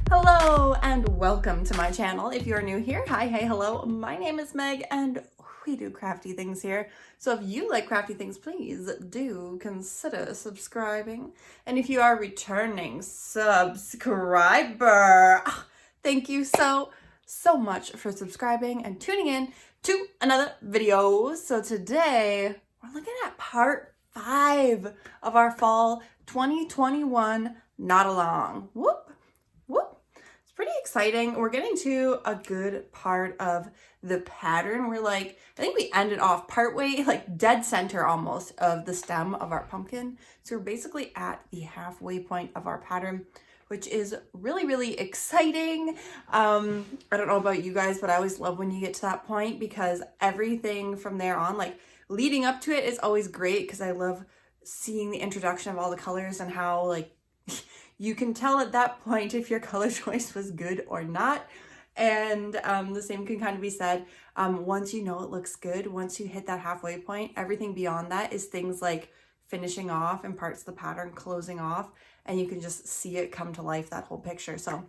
Hello and welcome to my channel. If you're new here, hi, hey, hello. My name is Meg and we do crafty things here. So if you like crafty things, please do consider subscribing. And if you are a returning subscriber, thank you so much for subscribing and tuning in to another video. So today we're looking at part 5 of our fall 2021 Knot Along. Whoop. Pretty exciting. We're getting to a good part of the pattern. I think we ended off partway, like dead center almost of the stem of our pumpkin. So we're basically at the halfway point of our pattern, which is really, really exciting. I don't know about you guys, but I always love when you get to that point because everything from there on, like leading up to it, is always great because I love seeing the introduction of all the colors and how like you can tell at that point if your color choice was good or not. And the same can kind of be said once you know it looks good, once you hit that halfway point, everything beyond that is things like finishing off and parts of the pattern closing off, and you can just see it come to life, that whole picture. So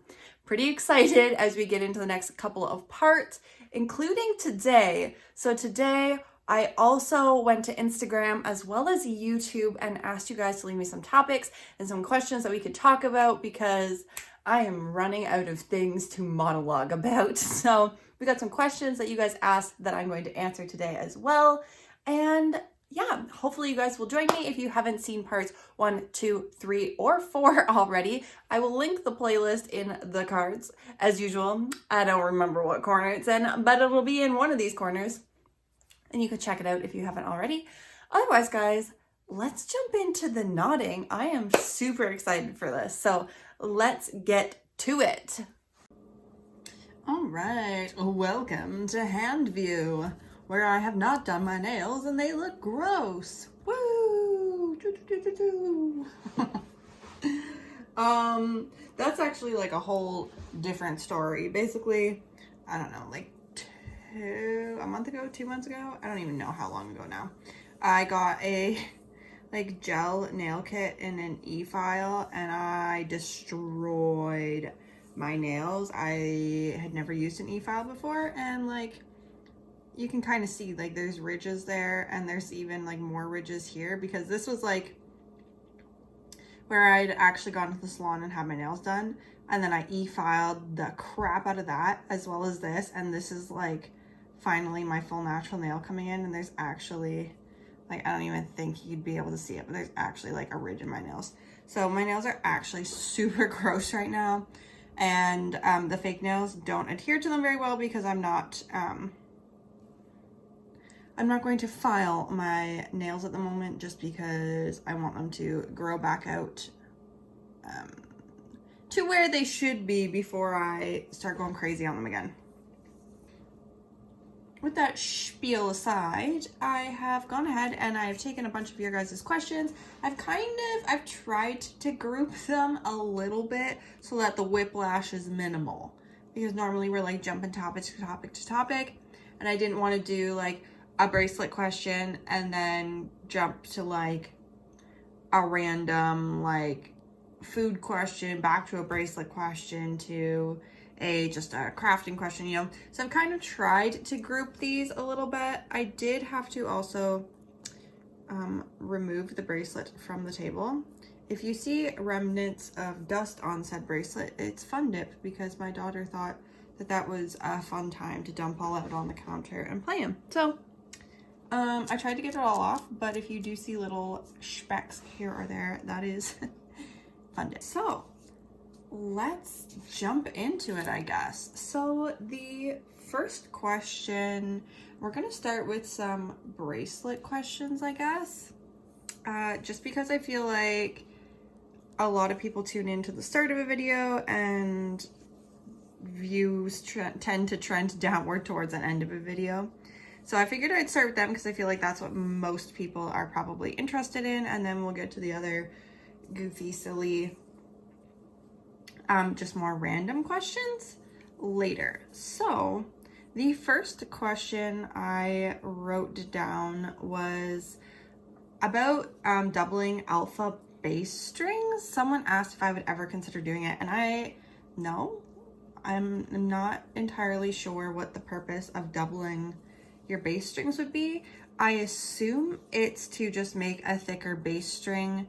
pretty excited as we get into the next couple of parts, including today. So today, I also went to Instagram as well as YouTube and asked you guys to leave me some topics and some questions that we could talk about because I am running out of things to monologue about. So we got some questions that you guys asked that I'm going to answer today as well. And yeah, hopefully you guys will join me. If you haven't seen parts 1, 2, 3, or 4 already, I will link the playlist in the cards as usual. I don't remember what corner it's in, but it'll be in one of these corners. And you could check it out if you haven't already. Otherwise, guys, let's jump into the knotting. I am super excited for this. So let's get to it. All right, welcome to hand view, where I have not done my nails and they look gross. Woo! That's actually like a whole different story. Basically, I don't know, like a month ago, 2 months ago, I don't even know how long ago now, I got a like gel nail kit in an e-file and I destroyed my nails. I had never used an e-file before, and like you can kind of see like there's ridges there, and there's even like more ridges here because this was like where I'd actually gone to the salon and had my nails done, and then I e-filed the crap out of that as well as this, and this is like finally my full natural nail coming in, and there's actually like, I don't even think you'd be able to see it, but there's actually like a ridge in my nails. So my nails are actually super gross right now, and the fake nails don't adhere to them very well because I'm not going to file my nails at the moment just because I want them to grow back out to where they should be before I start going crazy on them again. With that spiel aside, I have gone ahead and I've taken a bunch of your guys' questions. I've tried to group them a little bit so that the whiplash is minimal, because normally we're like jumping topic to topic to topic, and I didn't want to do like a bracelet question and then jump to like a random like food question, back to a bracelet question, to just a crafting question, you know. So I've kind of tried to group these a little bit. I did have to also remove the bracelet from the table. If you see remnants of dust on said bracelet, it's Fun Dip, because my daughter thought that that was a fun time to dump all out on the counter and play them. So I tried to get it all off, but if you do see little specks here or there, that is Fun Dip. So let's jump into it, I guess. So the first question, we're gonna start with some bracelet questions, I guess, just because I feel like a lot of people tune into the start of a video and views tend to trend downward towards the end of a video. So I figured I'd start with them because I feel like that's what most people are probably interested in, and then we'll get to the other goofy, silly, just more random questions later. So the first question I wrote down was about doubling alpha bass strings. Someone asked if I would ever consider doing it, and I no, I'm not entirely sure what the purpose of doubling your bass strings would be. I assume it's to just make a thicker bass string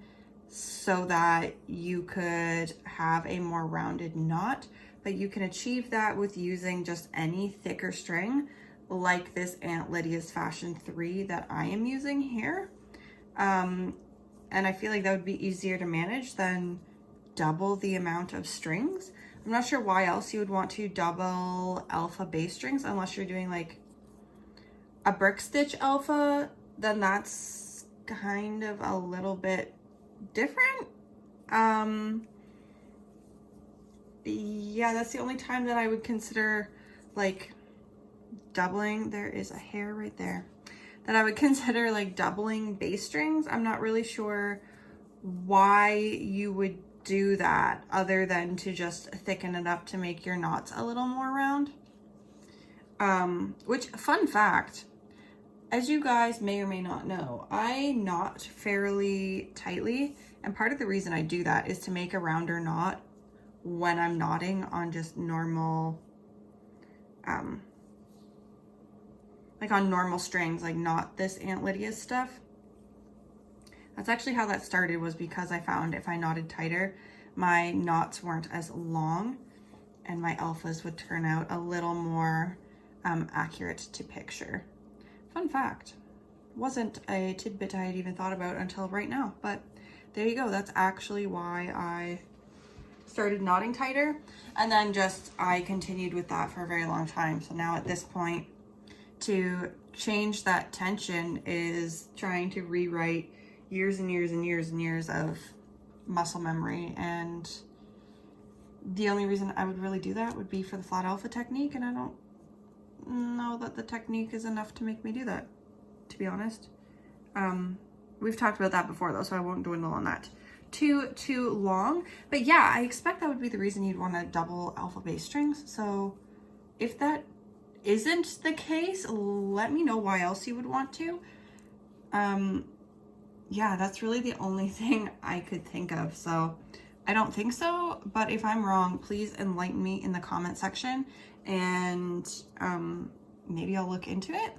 so that you could have a more rounded knot, but you can achieve that with using just any thicker string like this Aunt Lydia's Fashion 3 that I am using here. And I feel like that would be easier to manage than double the amount of strings. I'm not sure why else you would want to double alpha bass strings unless you're doing like a brick stitch alpha, then that's kind of a little bit different. Yeah, that's the only time that I would consider like doubling. There is a hair right there that I would consider like doubling bass strings. I'm not really sure why you would do that other than to just thicken it up to make your knots a little more round. Which, fun fact, as you guys may or may not know, I knot fairly tightly, and part of the reason I do that is to make a rounder knot when I'm knotting on just normal, like on normal strings, like not this Aunt Lydia's stuff. That's actually how that started, was because I found if I knotted tighter, my knots weren't as long and my alphas would turn out a little more accurate to picture. Fun fact, wasn't a tidbit I had even thought about until right now, but there you go. That's actually why I started knotting tighter, and then just I continued with that for a very long time. So now at this point, to change that tension is trying to rewrite years and years and years and years of muscle memory, and the only reason I would really do that would be for the flat alpha technique, and I don't know that the technique is enough to make me do that, to be honest. We've talked about that before though, so I won't dwindle on that too long. But yeah, I expect that would be the reason you'd want to double alpha bass strings. So if that isn't the case, let me know why else you would want to. Yeah, that's really the only thing I could think of. So I don't think so, but if I'm wrong, please enlighten me in the comment section, and maybe I'll look into it.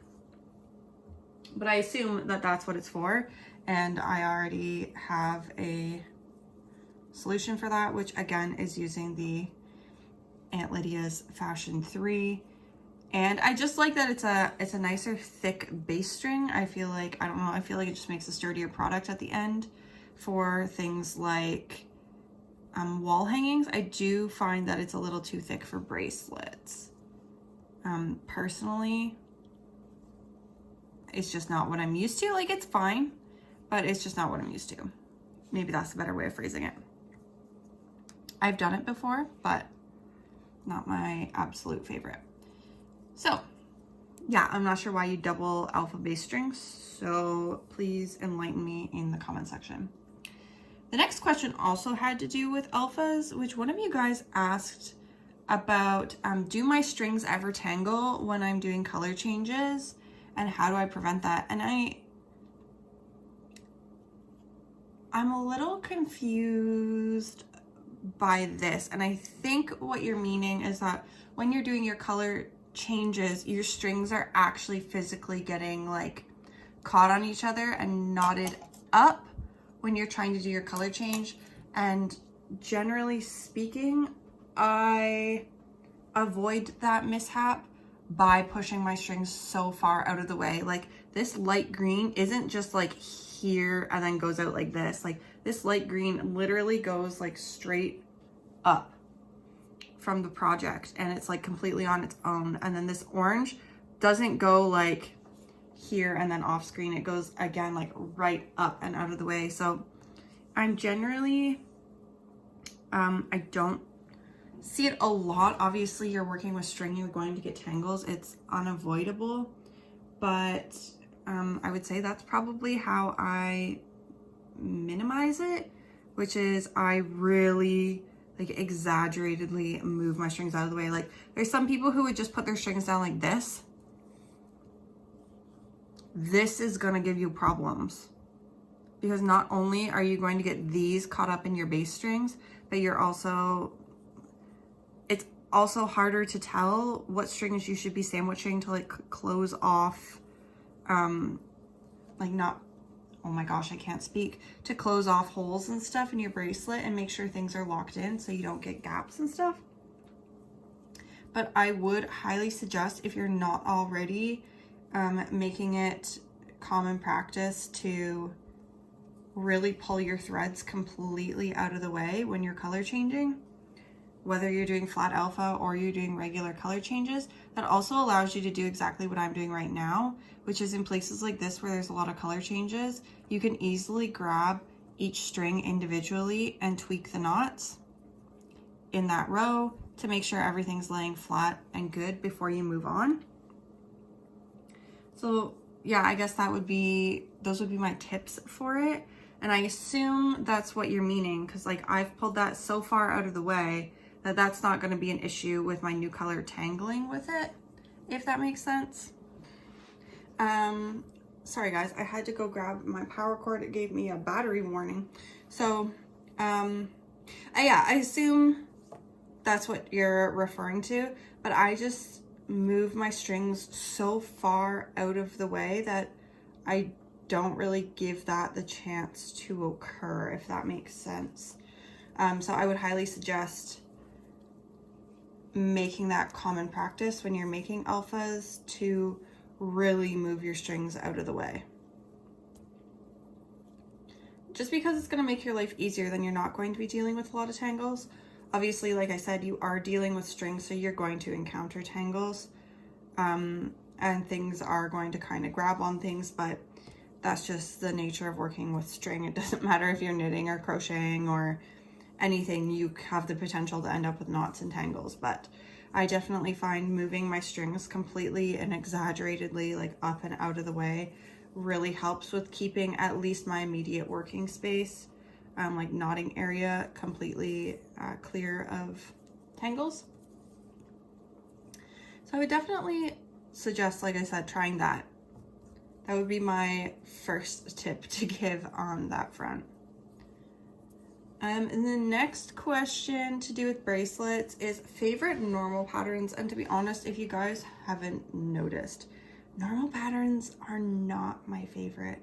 But I assume that that's what it's for, and I already have a solution for that, which again is using the Aunt Lydia's Fashion 3. And I just like that it's a nicer thick bass string. I feel like, I don't know, I feel like it just makes a sturdier product at the end for things like wall hangings. I do find that it's a little too thick for bracelets. Personally, it's just not what I'm used to. Like, it's fine, but it's just not what I'm used to. Maybe that's a better way of phrasing it. I've done it before, but not my absolute favorite. So yeah, I'm not sure why you double alpha bass strings, so please enlighten me in the comment section. The next question also had to do with alphas, which one of you guys asked about, do my strings ever tangle when I'm doing color changes, and how do I prevent that? And I'm a little confused by this, and I think what you're meaning is that when you're doing your color changes, your strings are actually physically getting like caught on each other and knotted up when you're trying to do your color change. And generally speaking, I avoid that mishap by pushing my strings so far out of the way. Like, this light green isn't just like here and then goes out like this. Like, this light green literally goes like straight up from the project, and it's like completely on its own. And then this orange doesn't go like here and then off screen. It goes again like right up and out of the way. So I'm generally, I don't see it a lot. Obviously, you're working with string, you're going to get tangles. It's unavoidable, but I would say that's probably how I minimize it, which is I really like exaggeratedly move my strings out of the way. Like, there's some people who would just put their strings down like this. This is gonna give you problems, because not only are you going to get these caught up in your bass strings, but you're also also harder to tell what strings you should be sandwiching to like close off, like not, oh my gosh, I can't speak, to close off holes and stuff in your bracelet and make sure things are locked in so you don't get gaps and stuff. But I would highly suggest, if you're not already, making it common practice to really pull your threads completely out of the way when you're color changing. Whether you're doing flat alpha or you're doing regular color changes, that also allows you to do exactly what I'm doing right now, which is in places like this where there's a lot of color changes, you can easily grab each string individually and tweak the knots in that row to make sure everything's laying flat and good before you move on. So yeah, I guess those would be my tips for it. And I assume that's what you're meaning, because like I've pulled that so far out of the way that that's not going to be an issue with my new color tangling with it, if that makes sense. Sorry guys, I had to go grab my power cord. It gave me a battery warning. So, yeah, I assume that's what you're referring to, but I just move my strings so far out of the way that I don't really give that the chance to occur, if that makes sense. So I would highly suggest making that common practice when you're making alphas to really move your strings out of the way. Just because it's going to make your life easier, then you're not going to be dealing with a lot of tangles. Obviously, like I said, you are dealing with strings, so you're going to encounter tangles, and things are going to kind of grab on things, but that's just the nature of working with string. It doesn't matter if you're knitting or crocheting or anything, you have the potential to end up with knots and tangles. But I definitely find moving my strings completely and exaggeratedly like up and out of the way really helps with keeping at least my immediate working space, like knotting area, completely clear of tangles. So I would definitely suggest, like I said, trying that. That would be my first tip to give on that front. And the next question to do with bracelets is favorite normal patterns. And to be honest, if you guys haven't noticed, normal patterns are not my favorite.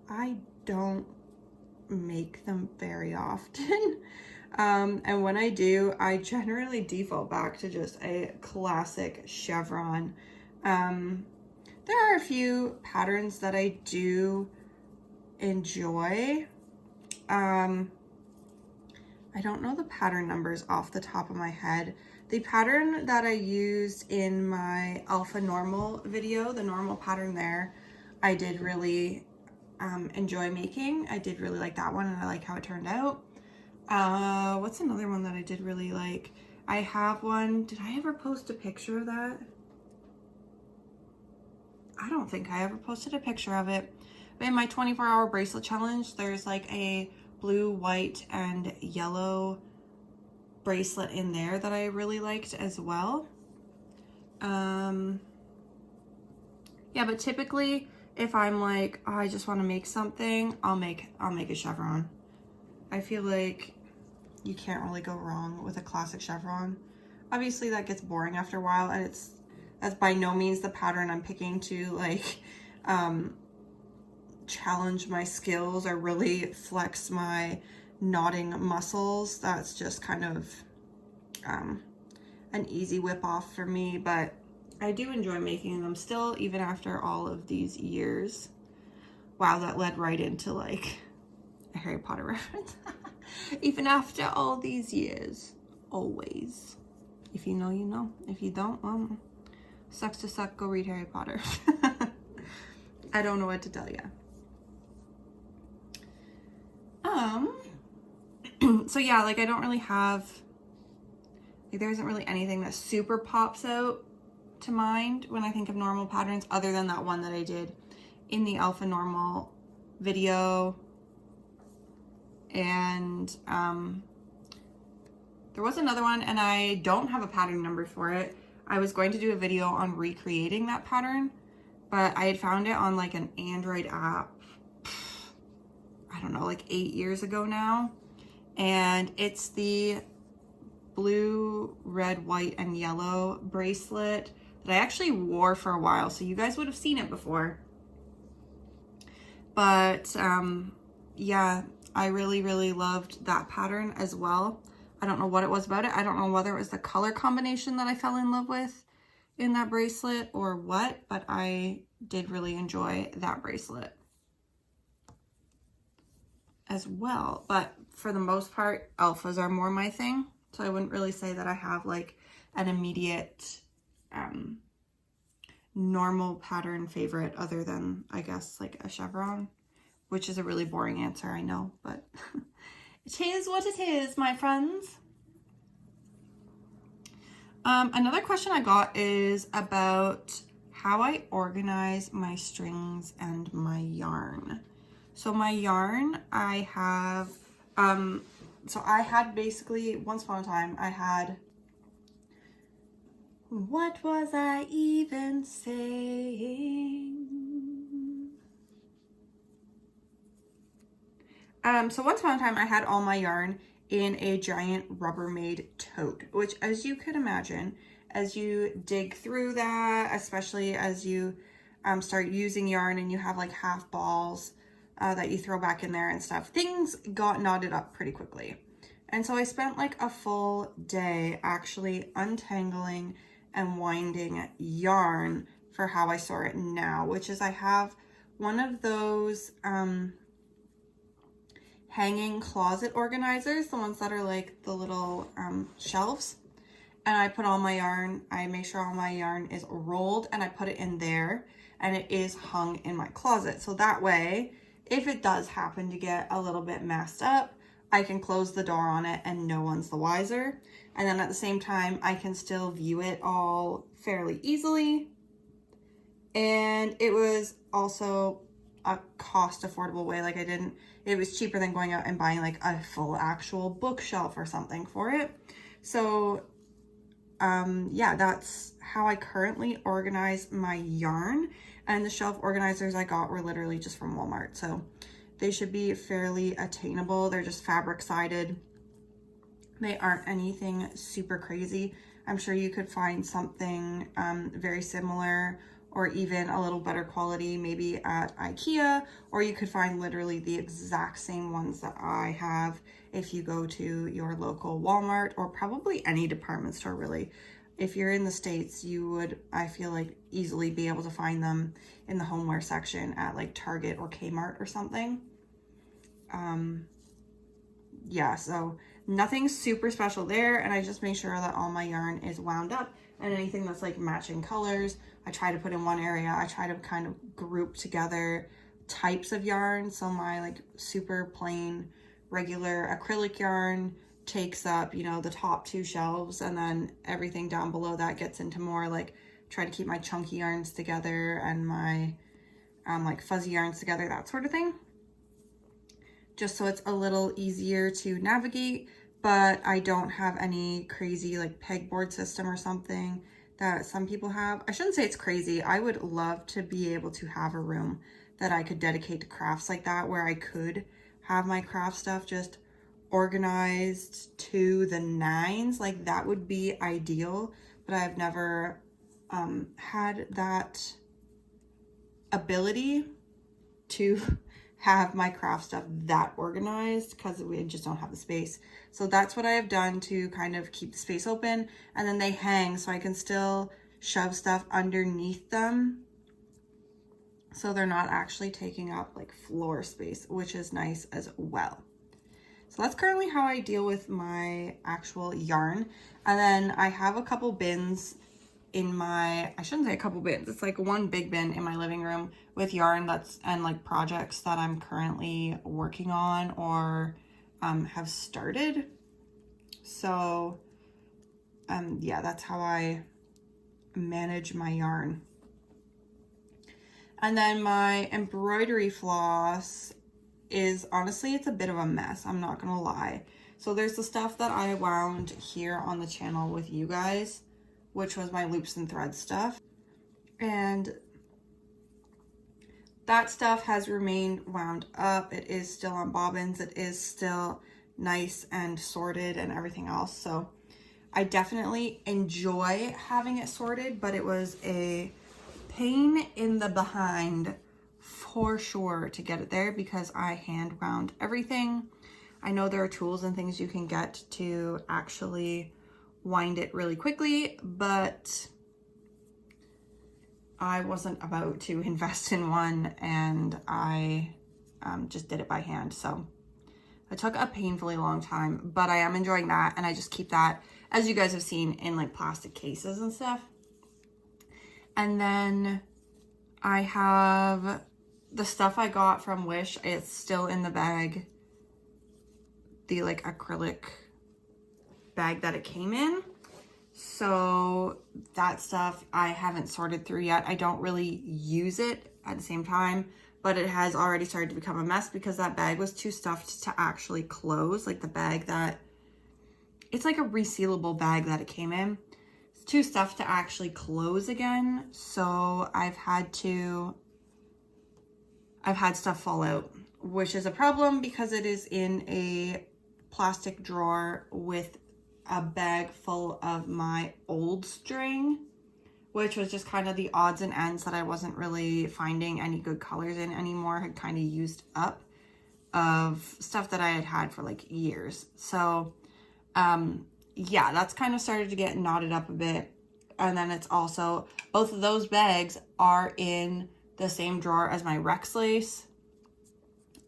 I don't make them very often. And when I do, I generally default back to just a classic chevron. There are a few patterns that I do enjoy. I don't know the pattern numbers off the top of my head. The pattern that I used in my Alpha Normal video, the normal pattern there, I did really enjoy making. I did really like that one, and I like how it turned out. What's another one that I did really like? I have one. Did I ever post a picture of that? I don't think I ever posted a picture of it. But in my 24-hour bracelet challenge, there's like a blue, white, and yellow bracelet in there that I really liked as well. Yeah, but typically if I'm like, oh, I just want to make something, I'll make a chevron. I feel like you can't really go wrong with a classic chevron. Obviously that gets boring after a while, and that's by no means the pattern I'm picking to like challenge my skills or really flex my knotting muscles. That's just kind of an easy whip off for me, but I do enjoy making them still, even after all of these years. Wow, that led right into like a Harry Potter reference. Even after all these years, always. If you know, you know. If you don't, well, sucks to suck, go read Harry Potter. I don't know what to tell you. So yeah, like I don't really have, like there isn't really anything that super pops out to mind when I think of normal patterns, other than that one that I did in the Alpha Normal video. And there was another one, and I don't have a pattern number for it. I was going to do a video on recreating that pattern, but I had found it on like an Android app, I don't know, like 8 years ago now. And it's the blue, red, white, and yellow bracelet that I actually wore for a while, so you guys would have seen it before. But yeah, I really, really loved that pattern as well. I don't know what it was about it. I don't know whether it was the color combination that I fell in love with in that bracelet or what, but I did really enjoy that bracelet as well. But for the most part, alphas are more my thing. So I wouldn't really say that I have like an immediate normal pattern favorite other than, I guess, like a chevron, which is a really boring answer, I know, but it is what it is, my friends. Another question I got is about how I organize my strings and my yarn. So my yarn, I have, so I had basically, once upon a time, I had, what was I even saying? So once upon a time, I had all my yarn in a giant Rubbermaid tote, which, as you could imagine, as you dig through that, especially as you start using yarn and you have like half balls that you throw back in there and stuff, things got knotted up pretty quickly. And so I spent like a full day actually untangling and winding yarn for how I store it now, which is I have one of those hanging closet organizers, the ones that are like the little shelves, and I put all my yarn, I make sure all my yarn is rolled and I put it in there and it is hung in my closet. So that way, if it does happen to get a little bit messed up, I can close the door on it and no one's the wiser. And then at the same time, I can still view it all fairly easily. And it was also a cost affordable way. Like it was cheaper than going out and buying like a full actual bookshelf or something for it. So yeah, that's how I currently organize my yarn. And the shelf organizers I got were literally just from Walmart. So they should be fairly attainable. They're just fabric sided. They aren't anything super crazy. I'm sure you could find something very similar or even a little better quality maybe at IKEA, or you could find literally the exact same ones that I have if you go to your local Walmart or probably any department store really. If you're in the States, you would, I feel like, easily be able to find them in the homeware section at like Target or Kmart or something. Yeah, so nothing super special there, and I just make sure that all my yarn is wound up, and anything that's like matching colors, I try to put in one area. I try to kind of group together types of yarn. So my like super plain regular acrylic yarn takes up, you know, the top two shelves, and then everything down below that gets into more like, try to keep my chunky yarns together and my like fuzzy yarns together, that sort of thing, just so it's a little easier to navigate. But I don't have any crazy like pegboard system or something that some people have. I shouldn't say it's crazy. I would love to be able to have a room that I could dedicate to crafts like that, where I could have my craft stuff just organized to the nines. Like that would be ideal, but I've never had that ability to have my craft stuff that organized because we just don't have the space. So that's what I have done to kind of keep the space open, and then they hang so I can still shove stuff underneath them so they're not actually taking up like floor space, which is nice as well. So that's currently how I deal with my actual yarn. And then I have a couple bins in my, I shouldn't say a couple bins, it's like one big bin in my living room with yarn that's, and like projects that I'm currently working on or have started. So yeah, that's how I manage my yarn. And then my embroidery floss is, honestly, it's a bit of a mess, I'm not gonna lie. So there's the stuff that I wound here on the channel with you guys, which was my loops and threads stuff. And that stuff has remained wound up. It is still on bobbins. It is still nice and sorted and everything else. So I definitely enjoy having it sorted, but it was a pain in the behind for sure to get it there because I hand wound everything. I know there are tools and things you can get to actually wind it really quickly, but I wasn't about to invest in one, and I just did it by hand. So it took a painfully long time, but I am enjoying that. And I just keep that, as you guys have seen, in like plastic cases and stuff. And then I have the stuff I got from Wish. It's still in the bag, the like acrylic bag that it came in. So that stuff I haven't sorted through yet. I don't really use it at the same time, but it has already started to become a mess because that bag was too stuffed to actually close. Like the bag that, it's like a resealable bag that it came in. It's too stuffed to actually close again. So I've had stuff fall out, which is a problem because it is in a plastic drawer with a bag full of my old string, which was just kind of the odds and ends that I wasn't really finding any good colors in anymore, had kind of used up, of stuff that I had had for like years. So yeah, that's kind of started to get knotted up a bit. And then it's also, both of those bags are in the same drawer as my Rex lace,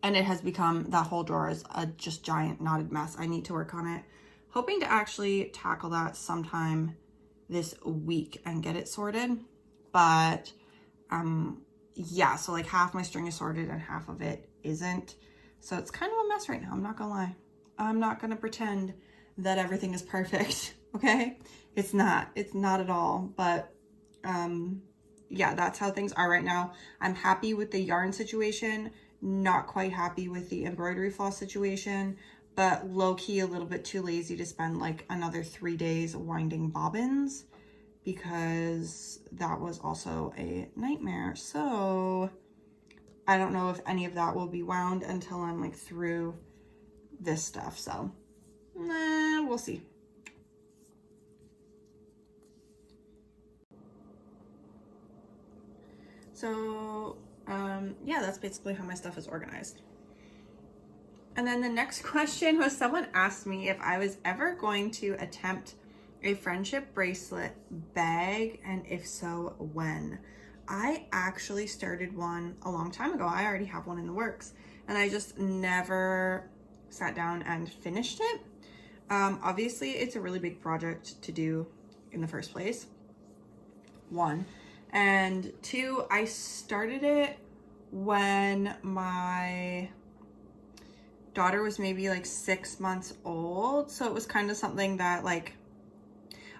and it has become, that whole drawer is a just giant knotted mess. I need to work on it. Hoping to actually tackle that sometime this week and get it sorted. But yeah, so like half my string is sorted and half of it isn't. So it's kind of a mess right now, I'm not gonna lie. I'm not gonna pretend that everything is perfect, okay? It's not at all, but yeah, that's how things are right now. I'm happy with the yarn situation, not quite happy with the embroidery floss situation, but low-key a little bit too lazy to spend like another 3 days winding bobbins because that was also a nightmare. So I don't know if any of that will be wound until I'm like through this stuff. So we'll see. So yeah, that's basically how my stuff is organized. And then the next question was, someone asked me if I was ever going to attempt a friendship bracelet bag, and if so, when. I actually started one a long time ago. I already have one in the works, and I just never sat down and finished it. Obviously, it's a really big project to do in the first place, one. And two, I started it when my daughter was maybe like 6 months old. So it was kind of something that, like,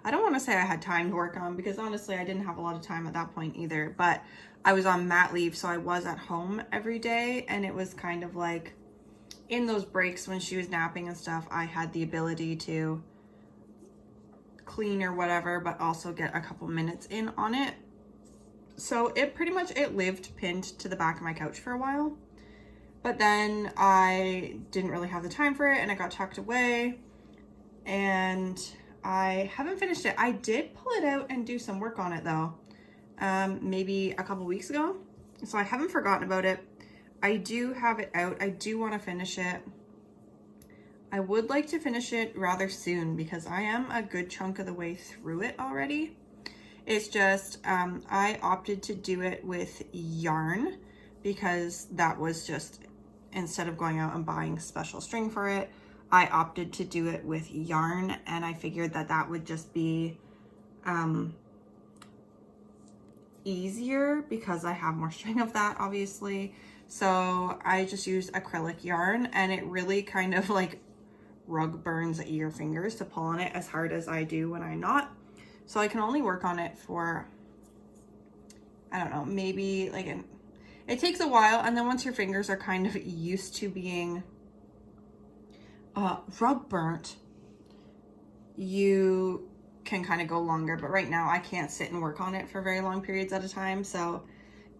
I don't want to say I had time to work on, because honestly, I didn't have a lot of time at that point either, but I was on mat leave. So I was at home every day, and it was kind of like in those breaks when she was napping and stuff, I had the ability to clean or whatever, but also get a couple minutes in on it. So it pretty much, it lived pinned to the back of my couch for a while. But then I didn't really have the time for it, and it got tucked away, and I haven't finished it. I did pull it out and do some work on it though, maybe a couple weeks ago. So I haven't forgotten about it. I do have it out. I do want to finish it. I would like to finish it rather soon because I am a good chunk of the way through it already. It's just, I opted to do it with yarn because that was just, instead of going out and buying special string for it, I opted to do it with yarn, and I figured that that would just be easier because I have more string of that, obviously. So I just used acrylic yarn, and it really kind of like rug burns your fingers to pull on it as hard as I do when I'm not. So I can only work on it for, I don't know, maybe like it takes a while, and then once your fingers are kind of used to being rug burnt, you can kind of go longer. But right now I can't sit and work on it for very long periods at a time, so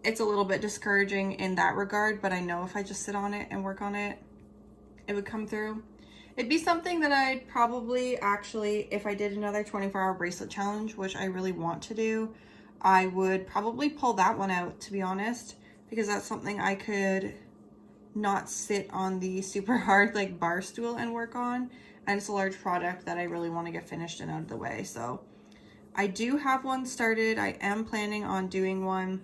it's a little bit discouraging in that regard. But I know if I just sit on it and work on it, it would come through. It'd be something that I'd probably actually, if I did another 24-hour bracelet challenge, which I really want to do, I would probably pull that one out, to be honest, because that's something I could not sit on the super hard like bar stool and work on. And it's a large project that I really want to get finished and out of the way. So I do have one started. I am planning on doing one.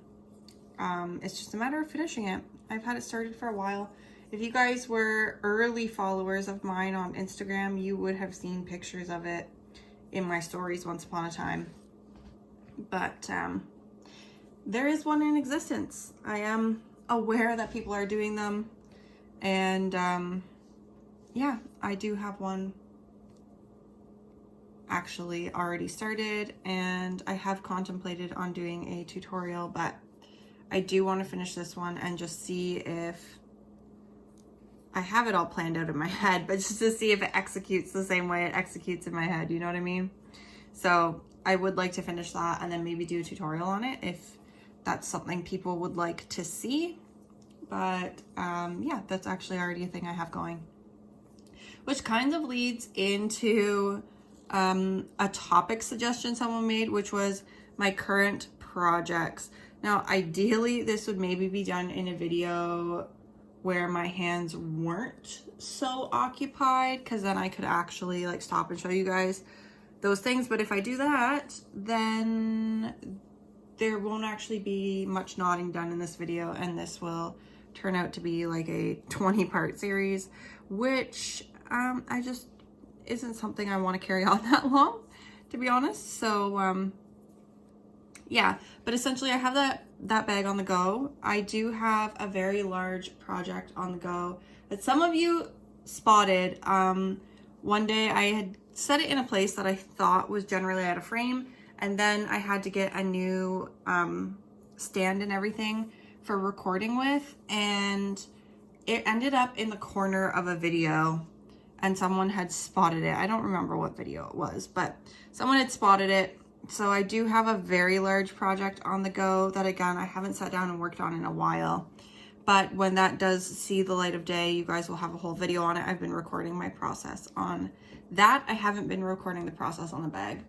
It's just a matter of finishing it. I've had it started for a while. If you guys were early followers of mine on Instagram, you would have seen pictures of it in my stories once upon a time. But there is one in existence. I am aware that people are doing them. And yeah, I do have one actually already started, and I have contemplated on doing a tutorial, but I do want to finish this one and just see if I have it all planned out in my head, but just to see if it executes the same way it executes in my head, you know what I mean? So I would like to finish that and then maybe do a tutorial on it if that's something people would like to see. But yeah, that's actually already a thing I have going, which kind of leads into a topic suggestion someone made, which was my current projects. Now, ideally, this would maybe be done in a video where my hands weren't so occupied, because then I could actually like stop and show you guys those things. But if I do that, then there won't actually be much knotting done in this video, and this will turn out to be like a 20-part series, which I just isn't something I want to carry on that long, to be honest. So yeah, but essentially I have that bag on the go. I do have a very large project on the go that some of you spotted. One day I had set it in a place that I thought was generally out of frame, and then I had to get a new stand and everything for recording with, and it ended up in the corner of a video, and someone had spotted it. I don't remember what video it was, but someone had spotted it. So I do have a very large project on the go that, again, I haven't sat down and worked on in a while. But when that does see the light of day, you guys will have a whole video on it. I've been recording my process on that. I haven't been recording the process on the bag.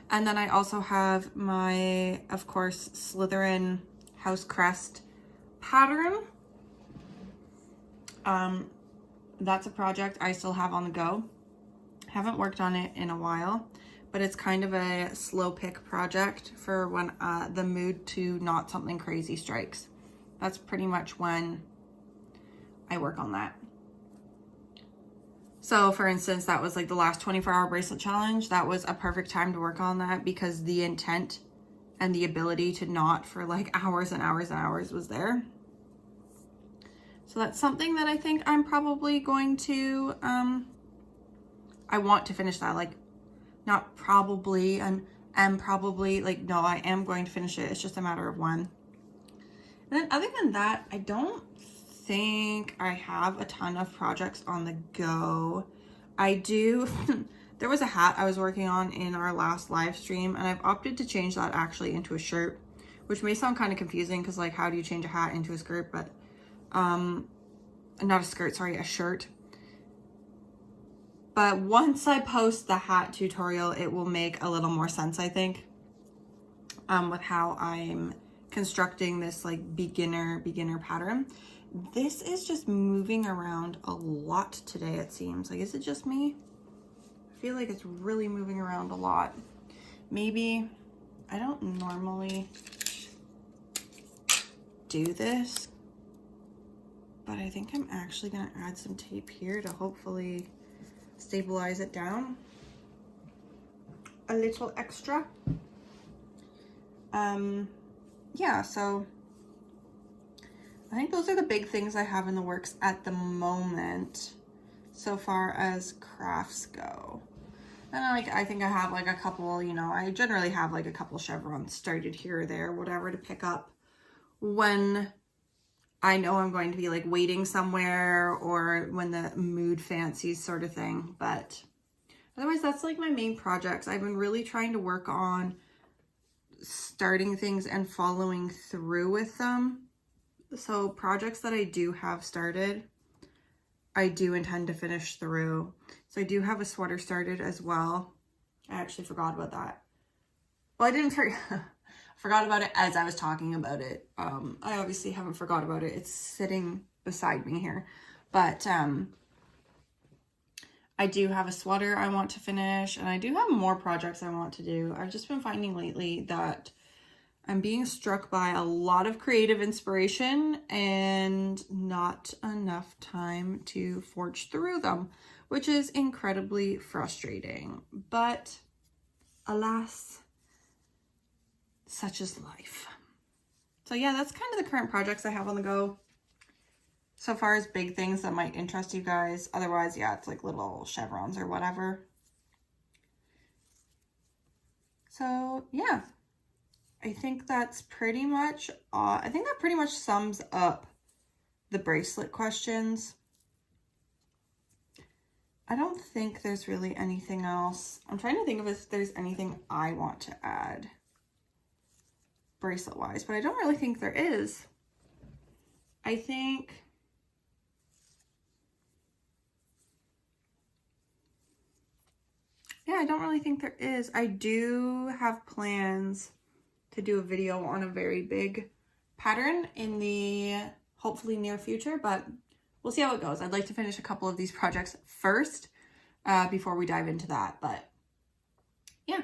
And then I also have my, of course, Slytherin House Crest pattern. That's a project I still have on the go. Haven't worked on it in a while, but it's kind of a slow pick project for when the mood to not something crazy strikes. That's pretty much when I work on that. So for instance, that was like the last 24-hour bracelet challenge. That was a perfect time to work on that because the intent and the ability to knot for like hours and hours and hours was there. So that's something that I think I'm probably going to, I want to finish that, like not probably, and am probably, like, no, I am going to finish it. It's just a matter of when. And then other than that, I don't think I have a ton of projects on the go. I do, there was a hat I was working on in our last live stream, and I've opted to change that actually into a shirt, which may sound kind of confusing because like, how do you change a hat into a skirt? But not a skirt, sorry, a shirt. But once I post the hat tutorial, it will make a little more sense, I think, with how I'm constructing this like beginner pattern. This is just moving around a lot today, it seems. Like, is it just me? I feel like it's really moving around a lot. Maybe I don't normally do this, but I think I'm actually gonna add some tape here to hopefully stabilize it down a little extra. Yeah, so I think those are the big things I have in the works at the moment so far as crafts go. And I think I have like a couple, you know, I generally have like a couple chevrons started here or there, whatever, to pick up when I know I'm going to be like waiting somewhere or when the mood fancies sort of thing. But otherwise, that's like my main projects. I've been really trying to work on starting things and following through with them. So projects that I do have started, I do intend to finish through. So I do have a sweater started as well. I actually forgot about that. Well, I didn't forgot about it as I was talking about it. I obviously haven't forgot about it. It's sitting beside me here. But I do have a sweater I want to finish, and I do have more projects I want to do. I've just been finding lately that I'm being struck by a lot of creative inspiration and not enough time to forge through them, which is incredibly frustrating. But alas, such is life. So yeah, that's kind of the current projects I have on the go. So far as big things that might interest you guys. Otherwise, yeah, it's like little chevrons or whatever. So yeah, I think that's pretty much, I think that pretty much sums up the bracelet questions. I don't think there's really anything else. I'm trying to think of if there's anything I want to add bracelet wise, but I don't really think there is. I think yeah, I don't really think there is. I do have plans to do a video on a very big pattern in the hopefully near future, but we'll see how it goes. I'd like to finish a couple of these projects first before we dive into that, but yeah.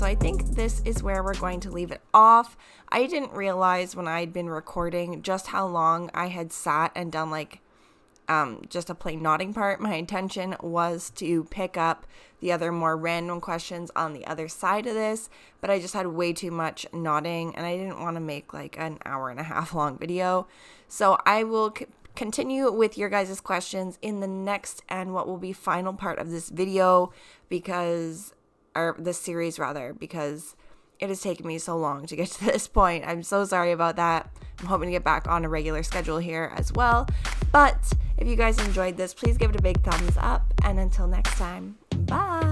I think this is where we're going to leave it off. I didn't realize when I'd been recording just how long I had sat and done like just a plain knotting part. My intention was to pick up the other more random questions on the other side of this, but I just had way too much knotting and I didn't want to make like an hour and a half long video. So I will continue with your guys' questions in the next and what will be final part of this video or this series rather, because it has taken me so long to get to this point. I'm so sorry about that. I'm hoping to get back on a regular schedule here as well. But if you guys enjoyed this, please give it a big thumbs up. And until next time, bye.